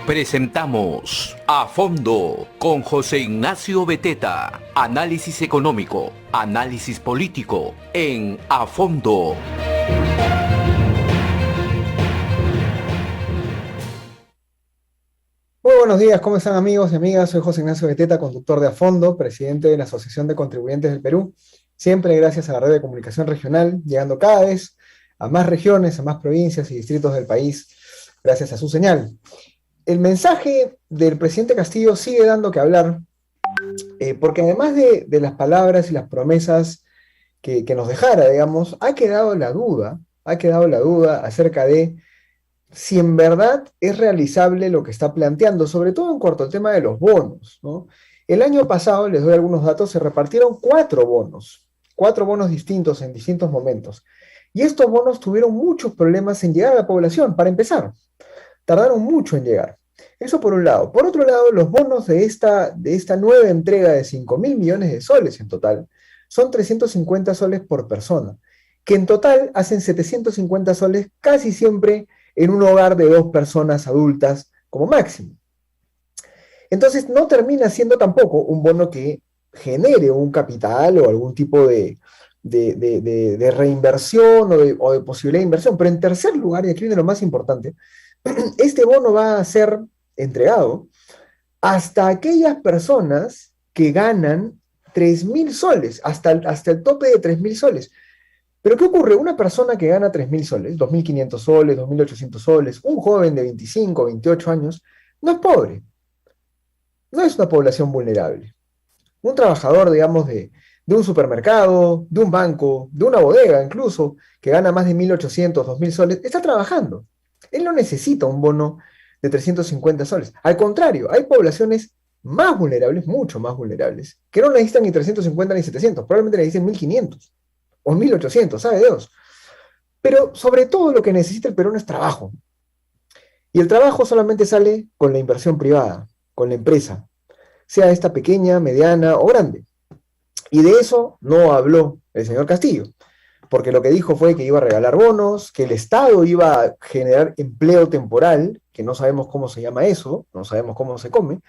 Presentamos A Fondo con José Ignacio Beteta. Análisis económico, análisis político en A Fondo. Muy buenos días, ¿cómo están amigos y amigas? Soy José Ignacio Beteta, conductor de A Fondo, presidente de la Asociación de Contribuyentes del Perú. Siempre gracias a la red de comunicación regional, llegando cada vez a más regiones, a más provincias y distritos del país, gracias a su señal. El mensaje del presidente Castillo sigue dando que hablar, porque además de las palabras y las promesas que nos dejara, digamos, ha quedado la duda acerca de si en verdad es realizable lo que está planteando, sobre todo en cuanto al tema de los bonos, ¿no? El año pasado, les doy algunos datos, se repartieron cuatro bonos distintos en distintos momentos. Y estos bonos tuvieron muchos problemas en llegar a la población, para empezar. Tardaron mucho en llegar. Eso por un lado. Por otro lado, los bonos de esta nueva entrega de 5.000 millones de soles en total son 350 soles por persona, que en total hacen 750 soles casi siempre en un hogar de dos personas adultas como máximo. Entonces no termina siendo tampoco un bono que genere un capital o algún tipo de reinversión o de posibilidad de inversión. Pero en tercer lugar, y aquí viene lo más importante, este bono va a ser entregado hasta aquellas personas que ganan 3.000 soles, hasta el tope de 3.000 soles. Pero ¿qué ocurre? Una persona que gana 3.000 soles, 2.500 soles, 2.800 soles, un joven de 25, 28 años, no es pobre, no es una población vulnerable. Un trabajador, digamos, de un supermercado, de un banco, de una bodega incluso, que gana más de 1.800, 2.000 soles, está trabajando. Él no necesita un bono de 350 soles. Al contrario, hay poblaciones más vulnerables, mucho más vulnerables, que no necesitan ni 350 ni 700, probablemente necesiten 1.500 o 1.800, sabe Dios. Pero sobre todo lo que necesita el Perú es trabajo. Y el trabajo solamente sale con la inversión privada, con la empresa, sea esta pequeña, mediana o grande. Y de eso no habló el señor Castillo, porque lo que dijo fue que iba a regalar bonos, que el Estado iba a generar empleo temporal, que no sabemos cómo se llama eso, no sabemos cómo se come.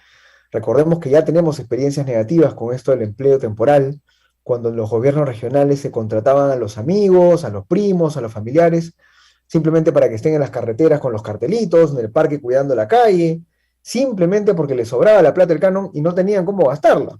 Recordemos que ya tenemos experiencias negativas con esto del empleo temporal, cuando en los gobiernos regionales se contrataban a los amigos, a los primos, a los familiares, simplemente para que estén en las carreteras con los cartelitos, en el parque cuidando la calle, simplemente porque les sobraba la plata del canon y no tenían cómo gastarla.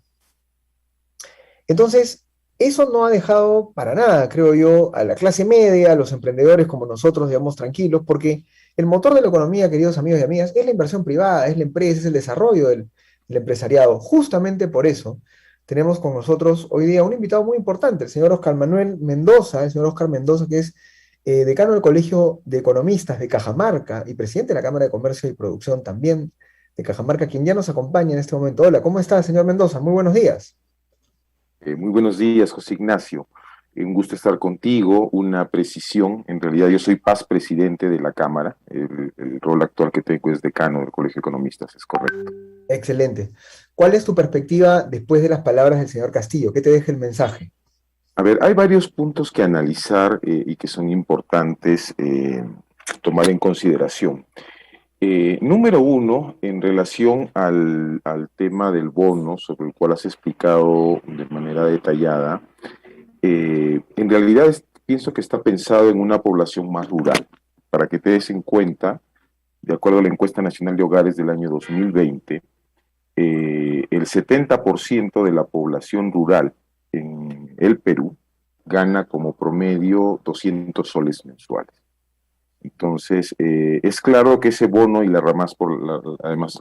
Entonces, eso no ha dejado para nada, creo yo, a la clase media, a los emprendedores como nosotros, digamos, tranquilos, porque el motor de la economía, queridos amigos y amigas, es la inversión privada, es la empresa, es el desarrollo del empresariado. Justamente por eso tenemos con nosotros hoy día un invitado muy importante, el señor Oscar Manuel Mendoza, el señor Oscar Mendoza, que es decano del Colegio de Economistas de Cajamarca y presidente de la Cámara de Comercio y Producción también de Cajamarca, quien ya nos acompaña en este momento. Hola, ¿cómo está, señor Mendoza? Muy buenos días. Muy buenos días, José Ignacio. Un gusto estar contigo. Una precisión, en realidad yo soy paz presidente de la Cámara. El rol actual que tengo es decano del Colegio de Economistas, es correcto. Excelente. ¿Cuál es tu perspectiva después de las palabras del señor Castillo? ¿Qué te deja el mensaje? A ver, hay varios puntos que analizar y que son importantes tomar en consideración. Número uno, en relación al tema del bono, sobre el cual has explicado de manera detallada, en realidad pienso que está pensado en una población más rural. Para que te des en cuenta, de acuerdo a la encuesta nacional de hogares del año 2020, el 70% de la población rural en el Perú gana como promedio 200 soles mensuales. Entonces, es claro que ese bono y la RAMAS, además,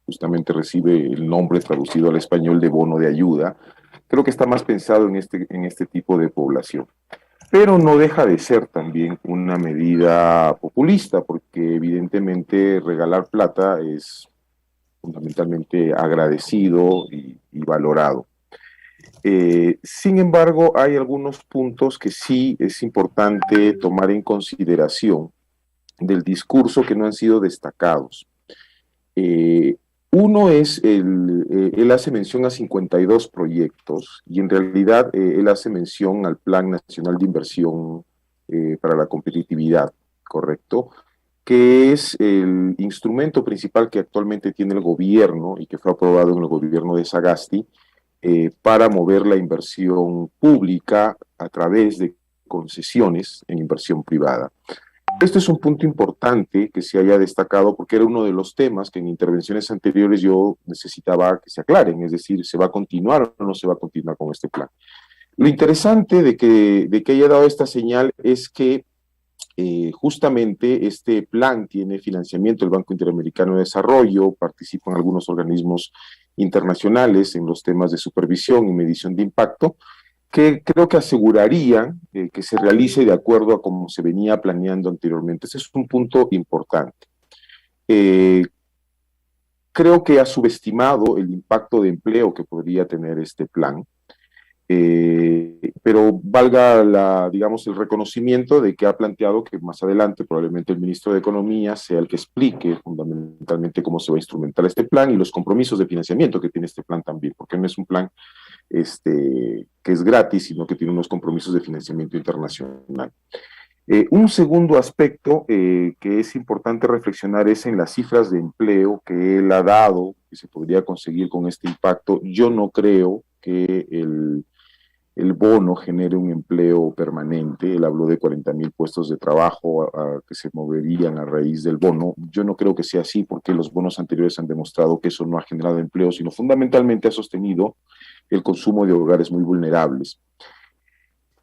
justamente recibe el nombre traducido al español de bono de ayuda. Creo que está más pensado en este tipo de población. Pero no deja de ser también una medida populista, porque evidentemente regalar plata es fundamentalmente agradecido y valorado. Sin embargo, hay algunos puntos que sí es importante tomar en consideración del discurso que no han sido destacados. Uno es, él hace mención a 52 proyectos y en realidad él hace mención al Plan Nacional de Inversión para la Competitividad, ¿correcto? que es el instrumento principal que actualmente tiene el gobierno y que fue aprobado en el gobierno de Sagasti para mover la inversión pública a través de concesiones en inversión privada. Este es un punto importante que se haya destacado porque era uno de los temas que en intervenciones anteriores yo necesitaba que se aclaren, es decir, ¿se va a continuar o no se va a continuar con este plan? Lo interesante de que haya dado esta señal es que justamente este plan tiene financiamiento del Banco Interamericano de Desarrollo, participan algunos organismos internacionales en los temas de supervisión y medición de impacto, que creo que asegurarían que se realice de acuerdo a como se venía planeando anteriormente. Ese es un punto importante. Creo que ha subestimado el impacto de empleo que podría tener este plan. Pero valga digamos, el reconocimiento de que ha planteado que más adelante probablemente el ministro de Economía sea el que explique fundamentalmente cómo se va a instrumentar este plan y los compromisos de financiamiento que tiene este plan también, porque no es un plan que es gratis, sino que tiene unos compromisos de financiamiento internacional. Un segundo aspecto que es importante reflexionar es en las cifras de empleo que él ha dado, que se podría conseguir con este impacto. Yo no creo que el bono genere un empleo permanente. Él habló de 40,000 puestos de trabajo que se moverían a raíz del bono. Yo no creo que sea así porque los bonos anteriores han demostrado que eso no ha generado empleo, sino fundamentalmente ha sostenido el consumo de hogares muy vulnerables.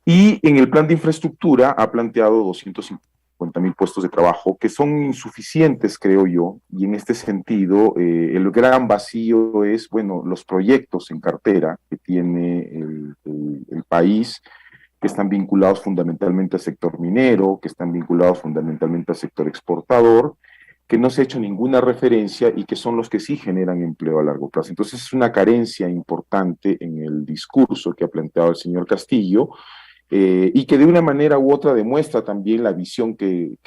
Y en el plan de infraestructura ha planteado 250,000 puestos de trabajo, que son insuficientes, creo yo, y en este sentido, el gran vacío es, bueno, los proyectos en cartera que tiene el país, que están vinculados fundamentalmente al sector minero, que están vinculados fundamentalmente al sector exportador, que no se ha hecho ninguna referencia y que son los que sí generan empleo a largo plazo. Entonces es una carencia importante en el discurso que ha planteado el señor Castillo, y que de una manera u otra demuestra también la visión que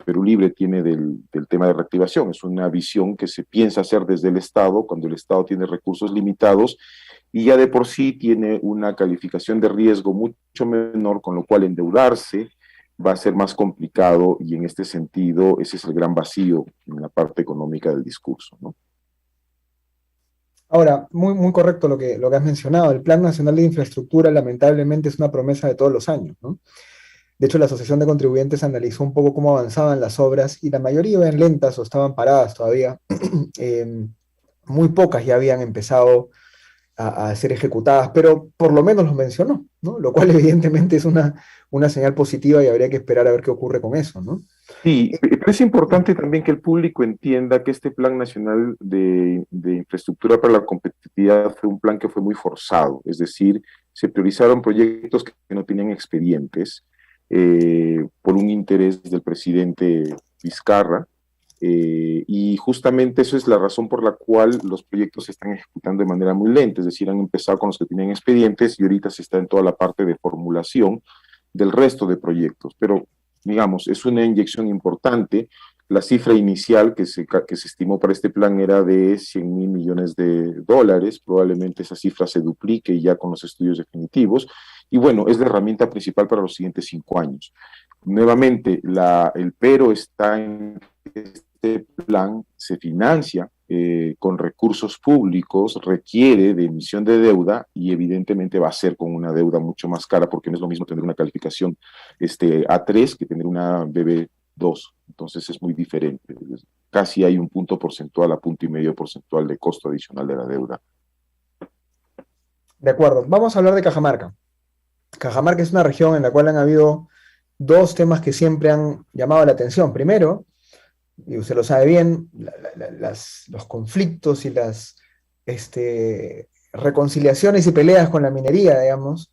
Perú Libre tiene del tema de reactivación. Es una visión que se piensa hacer desde el Estado, cuando el Estado tiene recursos limitados y ya de por sí tiene una calificación de riesgo mucho menor, con lo cual endeudarse va a ser más complicado, y en este sentido ese es el gran vacío en la parte económica del discurso, ¿no? Ahora, muy correcto lo que has mencionado. El Plan Nacional de Infraestructura lamentablemente es una promesa de todos los años, ¿no? De hecho, la Asociación de Contribuyentes analizó un poco cómo avanzaban las obras y la mayoría iban lentas o estaban paradas todavía. Eh, Muy pocas ya habían empezado a ser ejecutadas, pero por lo menos lo mencionó, ¿no? Lo cual evidentemente es una señal positiva y habría que esperar a ver qué ocurre con eso, ¿no? Sí, pero es importante también que el público entienda que este Plan Nacional de Infraestructura para la Competitividad fue un plan que fue muy forzado, es decir, se priorizaron proyectos que no tenían expedientes por un interés del presidente Vizcarra, y justamente eso es la razón por la cual los proyectos se están ejecutando de manera muy lenta, es decir, han empezado con los que tenían expedientes y ahorita se está en toda la parte de formulación del resto de proyectos, pero digamos, es una inyección importante. La cifra inicial que se estimó para este plan era de 100,000 millones de dólares, probablemente esa cifra se duplique ya con los estudios definitivos, y bueno, es la herramienta principal para los siguientes 5 años. Nuevamente, el pero está en que este plan se financia con recursos públicos, requiere de emisión de deuda y evidentemente va a ser con una deuda mucho más cara, porque no es lo mismo tener una calificación A3 que tener una BB2. Entonces es muy diferente. Casi hay un punto porcentual a 1,5 punto porcentual de costo adicional de la deuda. De acuerdo, vamos a hablar de Cajamarca. Cajamarca es una región en la cual han habido dos temas que siempre han llamado la atención. Primero, y usted lo sabe bien, los conflictos y las reconciliaciones y peleas con la minería, digamos,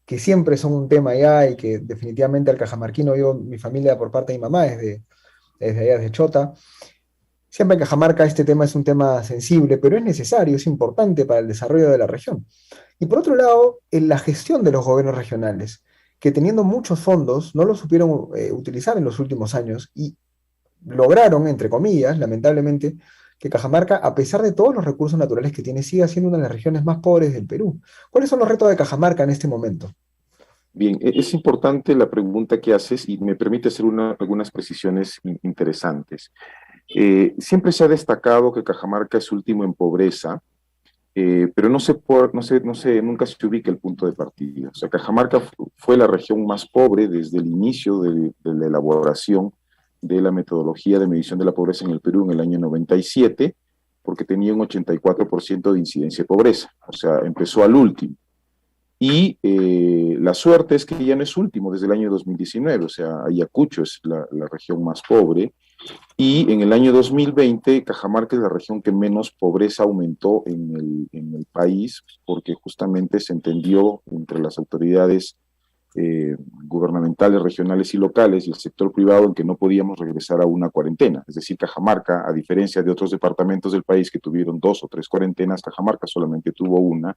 que siempre son un tema allá y que definitivamente al cajamarquino, yo, mi familia por parte de mi mamá desde allá, desde Chota, siempre en Cajamarca este tema es un tema sensible, pero es necesario, es importante para el desarrollo de la región. Y por otro lado, en la gestión de los gobiernos regionales, que teniendo muchos fondos, no los supieron utilizar en los últimos años y lograron, entre comillas, lamentablemente, que Cajamarca, a pesar de todos los recursos naturales que tiene, siga siendo una de las regiones más pobres del Perú. ¿Cuáles son los retos de Cajamarca en este momento? Bien, es importante la pregunta que haces y me permite hacer algunas precisiones interesantes. Siempre se ha destacado que Cajamarca es último en pobreza, pero nunca se ubica el punto de partida. O sea, Cajamarca fue la región más pobre desde el inicio de la elaboración de la metodología de medición de la pobreza en el Perú en el año 97, porque tenía un 84% de incidencia de pobreza. O sea, empezó al último. Y la suerte es que ya no es último desde el año 2019, o sea, Ayacucho es la región más pobre, y en el año 2020 Cajamarca es la región que menos pobreza aumentó en el país, porque justamente se entendió entre las autoridades gubernamentales, regionales y locales y el sector privado en que no podíamos regresar a una cuarentena. Es decir, Cajamarca, a diferencia de otros departamentos del país que tuvieron 2 o 3 cuarentenas, Cajamarca solamente tuvo una,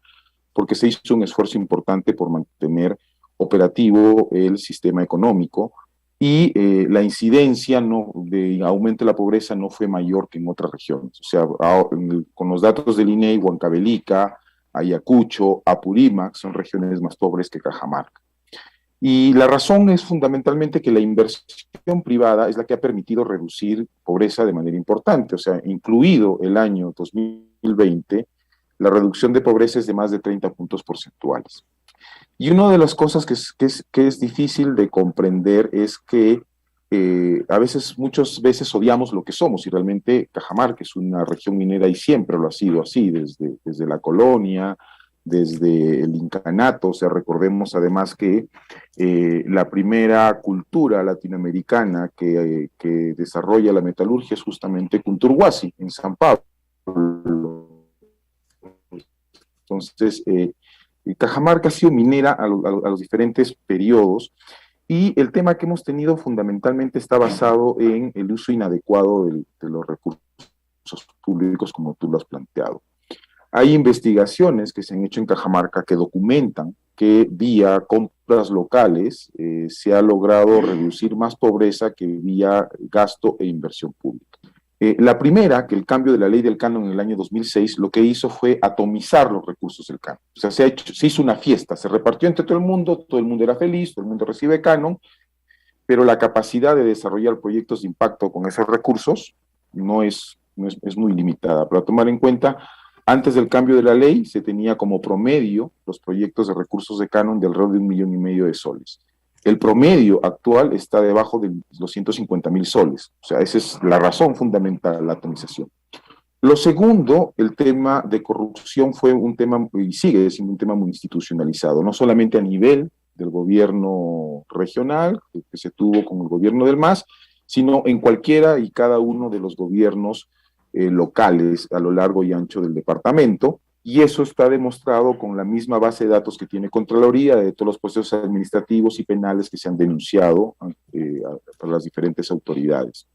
porque se hizo un esfuerzo importante por mantener operativo el sistema económico y la incidencia de aumento de la pobreza no fue mayor que en otras regiones. O sea, con los datos del INEI, Huancavelica, Ayacucho, Apurímac son regiones más pobres que Cajamarca. Y la razón es fundamentalmente que la inversión privada es la que ha permitido reducir pobreza de manera importante. O sea, incluido el año 2020, la reducción de pobreza es de más de 30 puntos porcentuales. Y una de las cosas que es difícil de comprender es que muchas veces odiamos lo que somos, y realmente Cajamarca es una región minera y siempre lo ha sido así, desde la colonia, desde el incanato. O sea, recordemos además que la primera cultura latinoamericana que desarrolla la metalurgia es justamente Cunturhuasi, en San Pablo. Entonces, Cajamarca ha sido minera a los diferentes periodos, y el tema que hemos tenido fundamentalmente está basado en el uso inadecuado de los recursos públicos, como tú lo has planteado. Hay investigaciones que se han hecho en Cajamarca que documentan que vía compras locales se ha logrado reducir más pobreza que vía gasto e inversión pública. La primera, que el cambio de la ley del canon en el año 2006, lo que hizo fue atomizar los recursos del canon. O sea, se hizo una fiesta, se repartió entre todo el mundo era feliz, todo el mundo recibe canon, pero la capacidad de desarrollar proyectos de impacto con esos recursos es muy limitada. Para tomar en cuenta, antes del cambio de la ley se tenía como promedio los proyectos de recursos de canon de alrededor de 1,5 millones de soles. El promedio actual está debajo de los 150,000 soles. O sea, esa es la razón fundamental, la atomización. Lo segundo, el tema de corrupción fue un tema, y sigue siendo un tema muy institucionalizado, no solamente a nivel del gobierno regional, que se tuvo con el gobierno del MAS, sino en cualquiera y cada uno de los gobiernos locales a lo largo y ancho del departamento. Y eso está demostrado con la misma base de datos que tiene Contraloría de todos los procesos administrativos y penales que se han denunciado a las diferentes autoridades.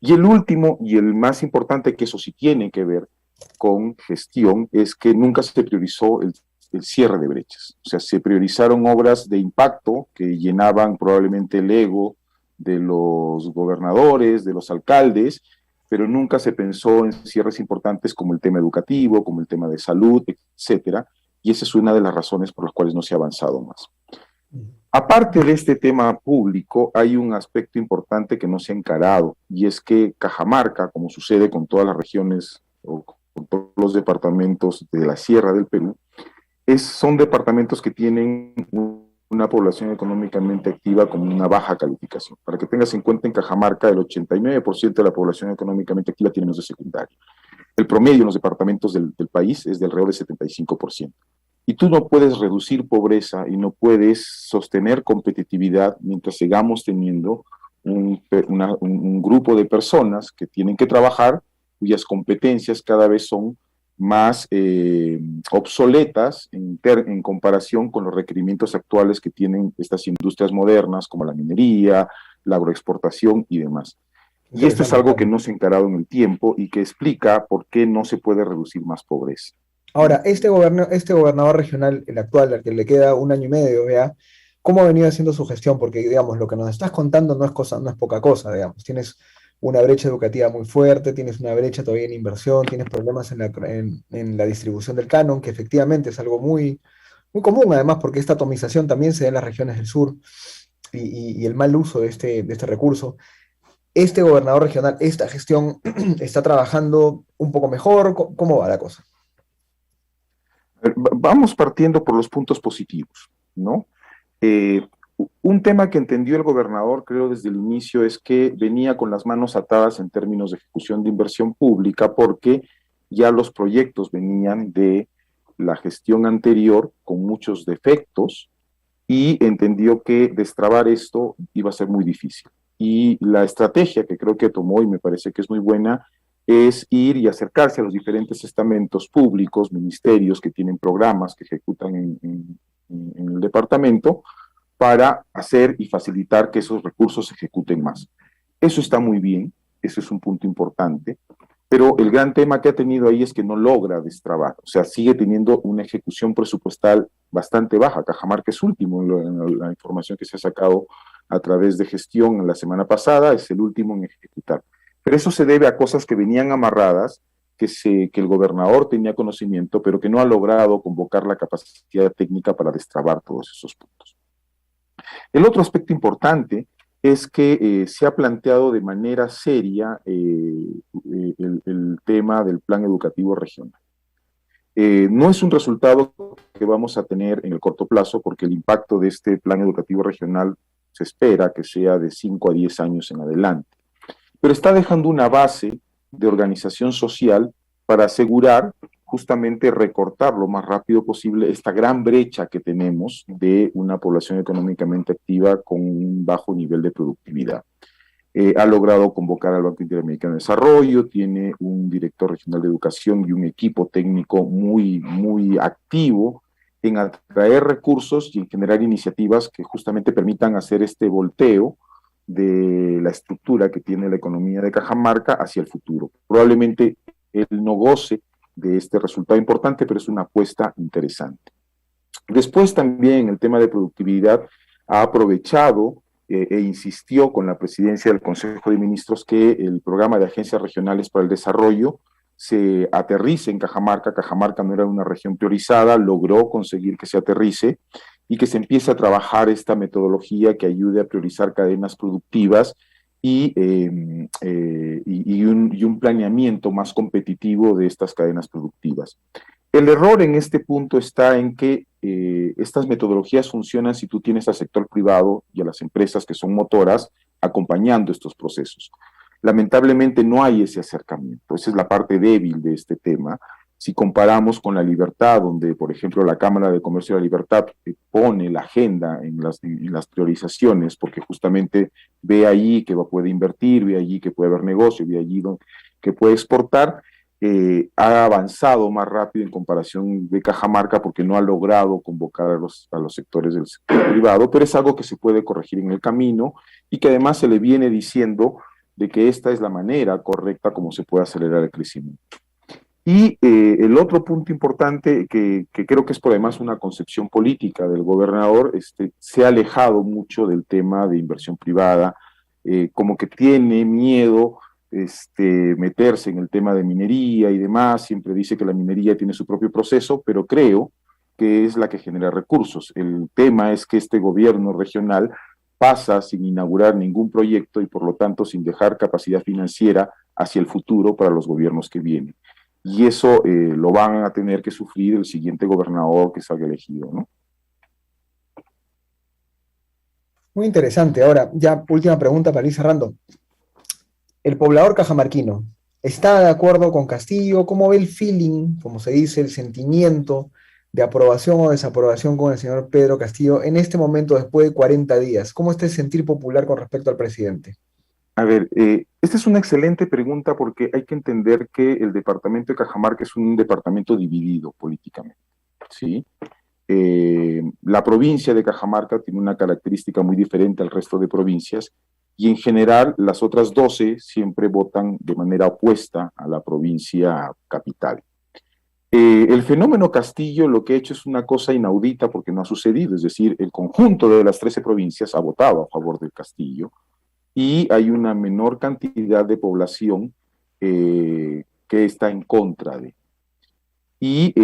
Y el último y el más importante, que eso sí tiene que ver con gestión, es que nunca se priorizó el cierre de brechas. O sea, se priorizaron obras de impacto que llenaban probablemente el ego de los gobernadores, de los alcaldes, pero nunca se pensó en cierres importantes como el tema educativo, como el tema de salud, etcétera, y esa es una de las razones por las cuales no se ha avanzado más. Aparte de este tema público, hay un aspecto importante que no se ha encarado, y es que Cajamarca, como sucede con todas las regiones o con todos los departamentos de la Sierra del Perú, son departamentos que tienen una población económicamente activa con una baja calificación. Para que tengas en cuenta, en Cajamarca el 89% de la población económicamente activa tiene menos de secundaria. El promedio en los departamentos del país es de alrededor del 75%. Y tú no puedes reducir pobreza y no puedes sostener competitividad mientras sigamos teniendo un grupo de personas que tienen que trabajar, cuyas competencias cada vez son más obsoletas en comparación con los requerimientos actuales que tienen estas industrias modernas como la minería, la agroexportación y demás. Y esto es algo que no se ha encarado en el tiempo y que explica por qué no se puede reducir más pobreza. Ahora, este gobernador regional, el actual, al que le queda 1 año y medio, ¿ya? ¿Cómo ha venido haciendo su gestión? Porque, digamos, lo que nos estás contando no es poca cosa, digamos. Tienes una brecha educativa muy fuerte, tienes una brecha todavía en inversión, tienes problemas en la distribución del canon, que efectivamente es algo muy, Muy común además porque esta atomización también se da en las regiones del sur y el mal uso de este recurso. Este gobernador regional, esta gestión está trabajando un poco mejor. ¿Cómo va la cosa? Vamos partiendo por los puntos positivos, ¿no? Eh, un tema que entendió el gobernador, creo, desde el inicio es que venía con las manos atadas en términos de ejecución de inversión pública porque ya los proyectos venían de la gestión anterior con muchos defectos y entendió que destrabar esto iba a ser muy difícil. Y la estrategia que creo que tomó, y me parece que es muy buena, es ir y acercarse a los diferentes estamentos públicos, ministerios que tienen programas que ejecutan en el departamento, para hacer y facilitar que esos recursos se ejecuten más. Eso está muy bien, eso es un punto importante, pero el gran tema que ha tenido ahí es que no logra destrabar, o sea, sigue teniendo una ejecución presupuestal bastante baja. Cajamarca es último en la información que se ha sacado a través de gestión en la semana pasada, es el último en ejecutar. Pero eso se debe a cosas que venían amarradas, que el gobernador tenía conocimiento, pero que no ha logrado convocar la capacidad técnica para destrabar todos esos puntos. El otro aspecto importante es que se ha planteado de manera seria el tema del plan educativo regional. No es un resultado que vamos a tener en el corto plazo porque el impacto de este plan educativo regional se espera que sea de 5 a 10 años en adelante, pero está dejando una base de organización social para asegurar justamente recortar lo más rápido posible esta gran brecha que tenemos de una población económicamente activa con un bajo nivel de productividad. Ha logrado convocar al Banco Interamericano de Desarrollo, tiene un director regional de educación y un equipo técnico muy activo en atraer recursos y en generar iniciativas que justamente permitan hacer este volteo de la estructura que tiene la economía de Cajamarca hacia el futuro. Probablemente él no goce de este resultado importante, pero es una apuesta interesante. Después también el tema de productividad ha aprovechado e insistió con la presidencia del Consejo de Ministros que el programa de agencias regionales para el desarrollo se aterrice en Cajamarca. Cajamarca no era una región priorizada, logró conseguir que se aterrice y que se empiece a trabajar esta metodología que ayude a priorizar cadenas productivas y un planeamiento más competitivo de estas cadenas productivas. El error en este punto está en que estas metodologías funcionan si tú tienes al sector privado y a las empresas que son motoras acompañando estos procesos. Lamentablemente no hay ese acercamiento, esa es la parte débil de este tema. Si comparamos con la libertad, donde por ejemplo la Cámara de Comercio de la Libertad pone la agenda en las priorizaciones, porque justamente ve allí que puede invertir, ve allí que puede haber negocio, ve allí que puede exportar, ha avanzado más rápido en comparación de Cajamarca porque no ha logrado convocar a los sectores del sector privado, pero es algo que se puede corregir en el camino y que además se le viene diciendo de que esta es la manera correcta como se puede acelerar el crecimiento. Y el otro punto importante que creo que es por además una concepción política del gobernador, se ha alejado mucho del tema de inversión privada, como que tiene miedo meterse en el tema de minería y demás, siempre dice que la minería tiene su propio proceso, pero creo que es la que genera recursos. El tema es que este gobierno regional pasa sin inaugurar ningún proyecto y por lo tanto sin dejar capacidad financiera hacia el futuro para los gobiernos que vienen. Y eso lo van a tener que sufrir el siguiente gobernador que salga elegido, ¿no? Muy interesante. Ahora, ya última pregunta para ir cerrando. El poblador cajamarquino, ¿está de acuerdo con Castillo? ¿Cómo ve el feeling, como se dice, el sentimiento de aprobación o desaprobación con el señor Pedro Castillo en este momento después de 40 días? ¿Cómo está el sentir popular con respecto al presidente? A ver, esta es una excelente pregunta porque hay que entender que el departamento de Cajamarca es un departamento dividido políticamente, ¿sí? La provincia de Cajamarca tiene una característica muy diferente al resto de provincias y en general las otras 12 siempre votan de manera opuesta a la provincia capital. El fenómeno Castillo lo que ha hecho es una cosa inaudita porque no ha sucedido, es decir, el conjunto de las 13 provincias ha votado a favor del Castillo y hay una menor cantidad de población que está en contra de. Y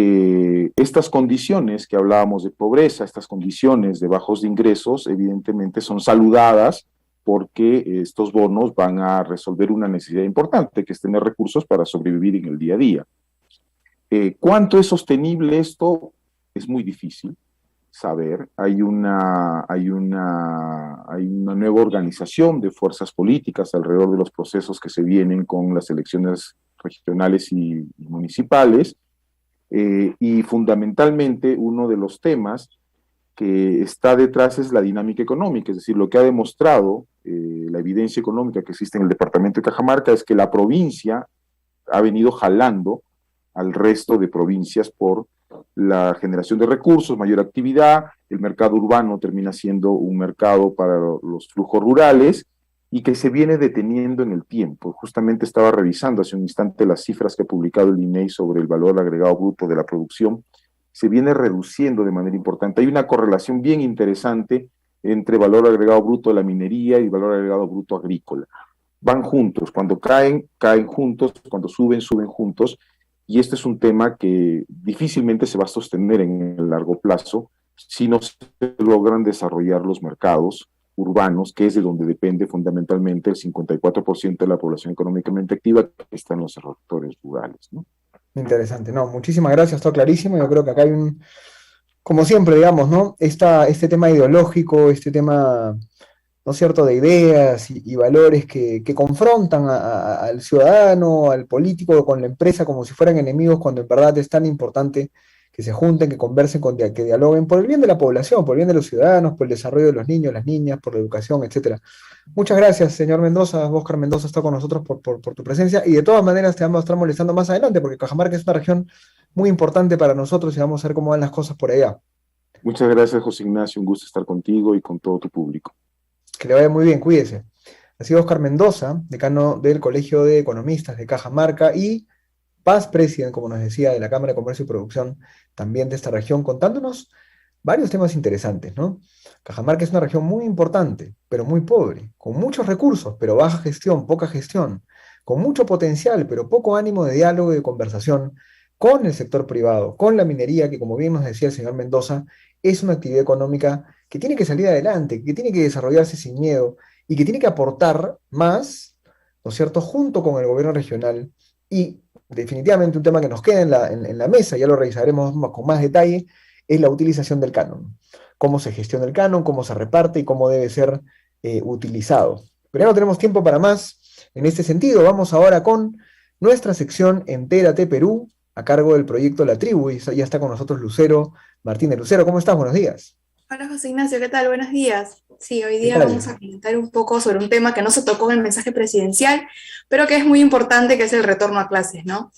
estas condiciones que hablábamos de pobreza, estas condiciones de bajos de ingresos, evidentemente son saludadas porque estos bonos van a resolver una necesidad importante, que es tener recursos para sobrevivir en el día a día. ¿Cuánto es sostenible esto? Es muy difícil saber. Hay una nueva organización de fuerzas políticas alrededor de los procesos que se vienen con las elecciones regionales y municipales, y fundamentalmente uno de los temas que está detrás es la dinámica económica, es decir, lo que ha demostrado la evidencia económica que existe en el departamento de Cajamarca es que la provincia ha venido jalando al resto de provincias por la generación de recursos, mayor actividad, el mercado urbano termina siendo un mercado para los flujos rurales y que se viene deteniendo en el tiempo. Justamente estaba revisando hace un instante las cifras que ha publicado el INEI sobre el valor agregado bruto de la producción. Se viene reduciendo de manera importante. Hay una correlación bien interesante entre valor agregado bruto de la minería y valor agregado bruto agrícola. Van juntos, cuando caen, caen juntos, cuando suben, suben juntos, y este es un tema que difícilmente se va a sostener en el largo plazo si no se logran desarrollar los mercados urbanos, que es de donde depende fundamentalmente el 54% de la población económicamente activa que está en los sectores rurales, ¿no? Interesante, no, muchísimas gracias, está clarísimo. Yo creo que acá hay como siempre, digamos, ¿no? Este tema ideológico, este tema, ¿no es cierto?, de ideas y valores que confrontan al ciudadano, al político con la empresa como si fueran enemigos, cuando en verdad es tan importante que se junten, que conversen, que dialoguen por el bien de la población, por el bien de los ciudadanos, por el desarrollo de los niños, las niñas, por la educación, etcétera. Muchas gracias, señor Mendoza. Oscar Mendoza está con nosotros por tu presencia, y de todas maneras te vamos a estar molestando más adelante, porque Cajamarca es una región muy importante para nosotros y vamos a ver cómo van las cosas por allá. Muchas gracias, José Ignacio. Un gusto estar contigo y con todo tu público. Que le vaya muy bien, cuídese. Ha sido Oscar Mendoza, decano del Colegio de Economistas de Cajamarca y past president, como nos decía, de la Cámara de Comercio y Producción también de esta región, contándonos varios temas interesantes, ¿no? Cajamarca es una región muy importante, pero muy pobre, con muchos recursos, pero baja gestión, poca gestión, con mucho potencial, pero poco ánimo de diálogo y de conversación con el sector privado, con la minería, que como bien nos decía el señor Mendoza, es una actividad económica que tiene que salir adelante, que tiene que desarrollarse sin miedo y que tiene que aportar más, ¿no es cierto?, junto con el gobierno regional. Y definitivamente un tema que nos queda en la mesa, ya lo revisaremos con más detalle, es la utilización del canon. Cómo se gestiona el canon, cómo se reparte y cómo debe ser utilizado. Pero ya no tenemos tiempo para más en este sentido. Vamos ahora con nuestra sección Entérate Perú, a cargo del proyecto La Tribu, y ya está con nosotros Lucero Martínez. Lucero, ¿cómo estás? Buenos días. Hola José Ignacio, ¿qué tal? Buenos días. Sí, hoy ¿Qué día vamos tal? a comentar un poco sobre un tema que no se tocó en el mensaje presidencial, pero que es muy importante, que es el retorno a clases, ¿no?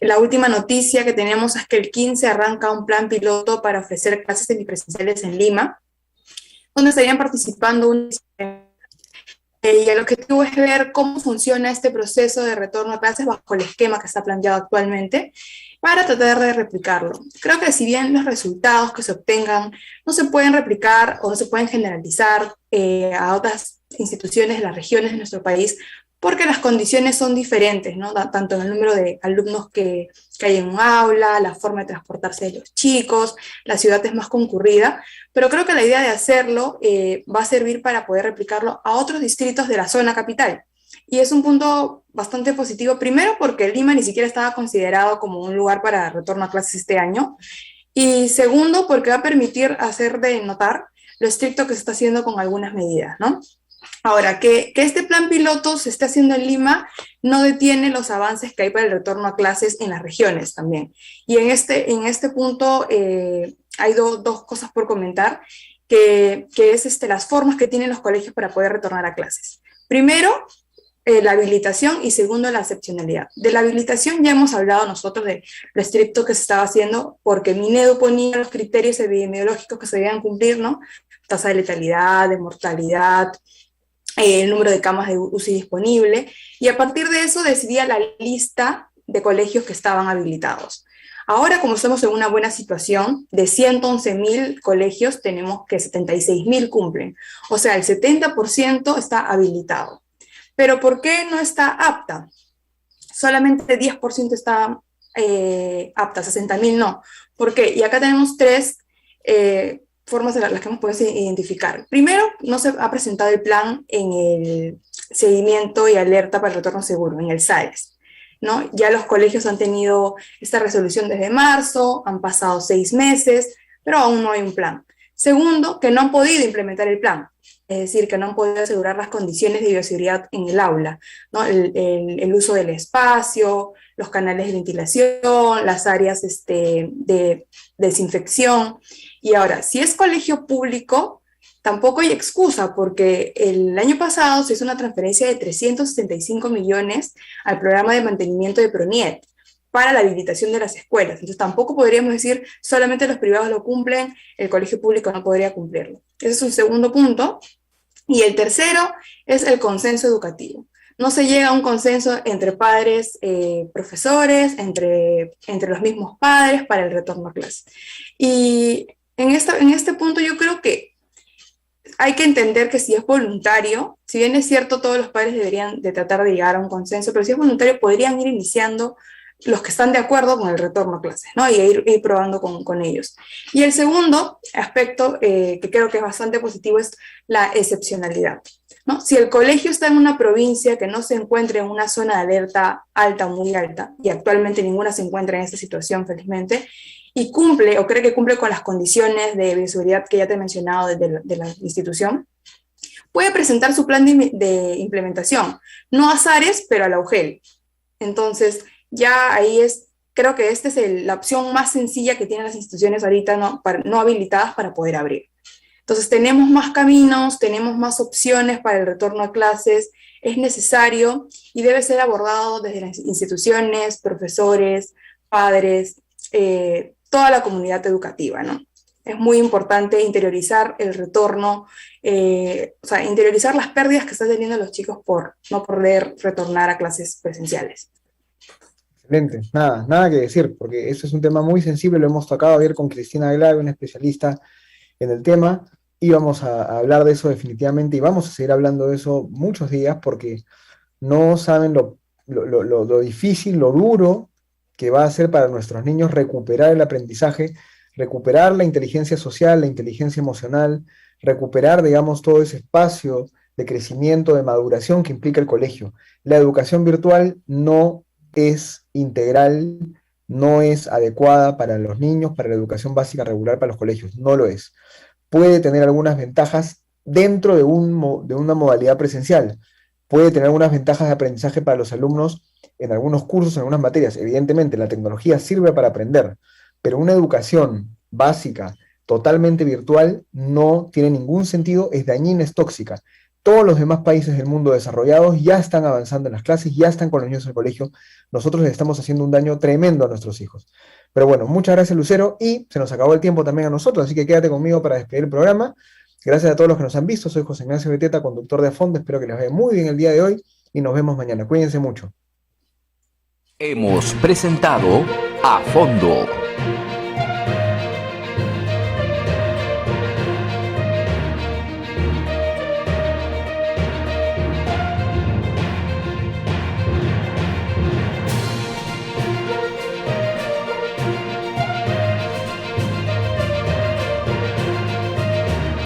La última noticia que tenemos es que el 15 arranca un plan piloto para ofrecer clases semipresenciales en Lima, donde estarían participando y el objetivo es ver cómo funciona este proceso de retorno a clases bajo el esquema que está planteado actualmente, para tratar de replicarlo. Creo que si bien los resultados que se obtengan no se pueden replicar o no se pueden generalizar a otras instituciones de las regiones de nuestro país, porque las condiciones son diferentes, ¿no? Tanto en el número de alumnos que hay en un aula, la forma de transportarse de los chicos, la ciudad es más concurrida, pero creo que la idea de hacerlo va a servir para poder replicarlo a otros distritos de la zona capital. Y es un punto bastante positivo, primero porque Lima ni siquiera estaba considerado como un lugar para retorno a clases este año, y segundo porque va a permitir hacer de notar lo estricto que se está haciendo con algunas medidas, ¿no? Ahora, que este plan piloto se esté haciendo en Lima no detiene los avances que hay para el retorno a clases en las regiones también. Y en este punto hay dos cosas por comentar, que es las formas que tienen los colegios para poder retornar a clases. Primero, la habilitación, y segundo, la excepcionalidad. De la habilitación ya hemos hablado nosotros de lo estricto que se estaba haciendo, porque Minedu ponía los criterios epidemiológicos que se debían cumplir, ¿no? Tasa de letalidad, de mortalidad, el número de camas de UCI disponible, y a partir de eso decidía la lista de colegios que estaban habilitados. Ahora, como estamos en una buena situación, de 111.000 colegios tenemos que 76.000 cumplen, o sea, el 70% está habilitado. Pero ¿por qué no está apta? Solamente 10% está aptas, 60.000 no. ¿Por qué? Y acá tenemos tres formas en las que hemos podido identificar. Primero, no se ha presentado el plan en el seguimiento y alerta para el retorno seguro, en el SAES, ¿no? Ya los colegios han tenido esta resolución desde marzo, han pasado 6 meses, pero aún no hay un plan. Segundo, que no han podido implementar el plan, es decir, que no han podido asegurar las condiciones de bioseguridad en el aula, ¿no? El uso del espacio, los canales de ventilación, las áreas de desinfección. Y ahora, si es colegio público, tampoco hay excusa, porque el año pasado se hizo una transferencia de 375 millones al programa de mantenimiento de PRONIET para la habilitación de las escuelas. Entonces tampoco podríamos decir solamente los privados lo cumplen, el colegio público no podría cumplirlo. Ese es un segundo punto. Y el tercero es el consenso educativo. No se llega a un consenso entre padres, profesores, entre los mismos padres para el retorno a clase. Y en este punto yo creo que hay que entender que si es voluntario, si bien es cierto todos los padres deberían de tratar de llegar a un consenso, pero si es voluntario podrían ir iniciando los que están de acuerdo con el retorno a clases, ¿no? Y ir probando con ellos. Y el segundo aspecto que creo que es bastante positivo es la excepcionalidad, ¿no? Si el colegio está en una provincia que no se encuentra en una zona de alerta alta o muy alta, y actualmente ninguna se encuentra en esta situación, felizmente, y cumple o cree que cumple con las condiciones de bioseguridad que ya te he mencionado de la institución, puede presentar su plan de implementación, no a SARES, pero a la UGEL. Entonces, ya ahí creo que esta es la opción más sencilla que tienen las instituciones ahorita no habilitadas para poder abrir. Entonces, tenemos más caminos, tenemos más opciones para el retorno a clases, es necesario y debe ser abordado desde las instituciones, profesores, padres, toda la comunidad educativa, ¿no? Es muy importante interiorizar el retorno, interiorizar las pérdidas que están teniendo los chicos por no poder retornar a clases presenciales. Excelente, nada que decir, porque eso es un tema muy sensible, lo hemos tocado ayer con Cristina Glave, una especialista en el tema, y vamos a hablar de eso definitivamente, y vamos a seguir hablando de eso muchos días, porque no saben lo difícil, lo duro que va a ser para nuestros niños recuperar el aprendizaje, recuperar la inteligencia social, la inteligencia emocional, recuperar, digamos, todo ese espacio de crecimiento, de maduración que implica el colegio. La educación virtual no es integral, no es adecuada para los niños, para la educación básica regular para los colegios, no lo es. Puede tener algunas ventajas dentro de una modalidad presencial, puede tener algunas ventajas de aprendizaje para los alumnos en algunos cursos, en algunas materias. Evidentemente, la tecnología sirve para aprender, pero una educación básica totalmente virtual no tiene ningún sentido, es dañina, es tóxica. Todos los demás países del mundo desarrollados ya están avanzando en las clases, ya están con los niños en el colegio. Nosotros les estamos haciendo un daño tremendo a nuestros hijos. Pero bueno, muchas gracias, Lucero, y se nos acabó el tiempo también a nosotros, así que quédate conmigo para despedir el programa. Gracias a todos los que nos han visto. Soy José Ignacio Beteta, conductor de A Fondo. Espero que les vaya muy bien el día de hoy y nos vemos mañana. Cuídense mucho. Hemos presentado A Fondo.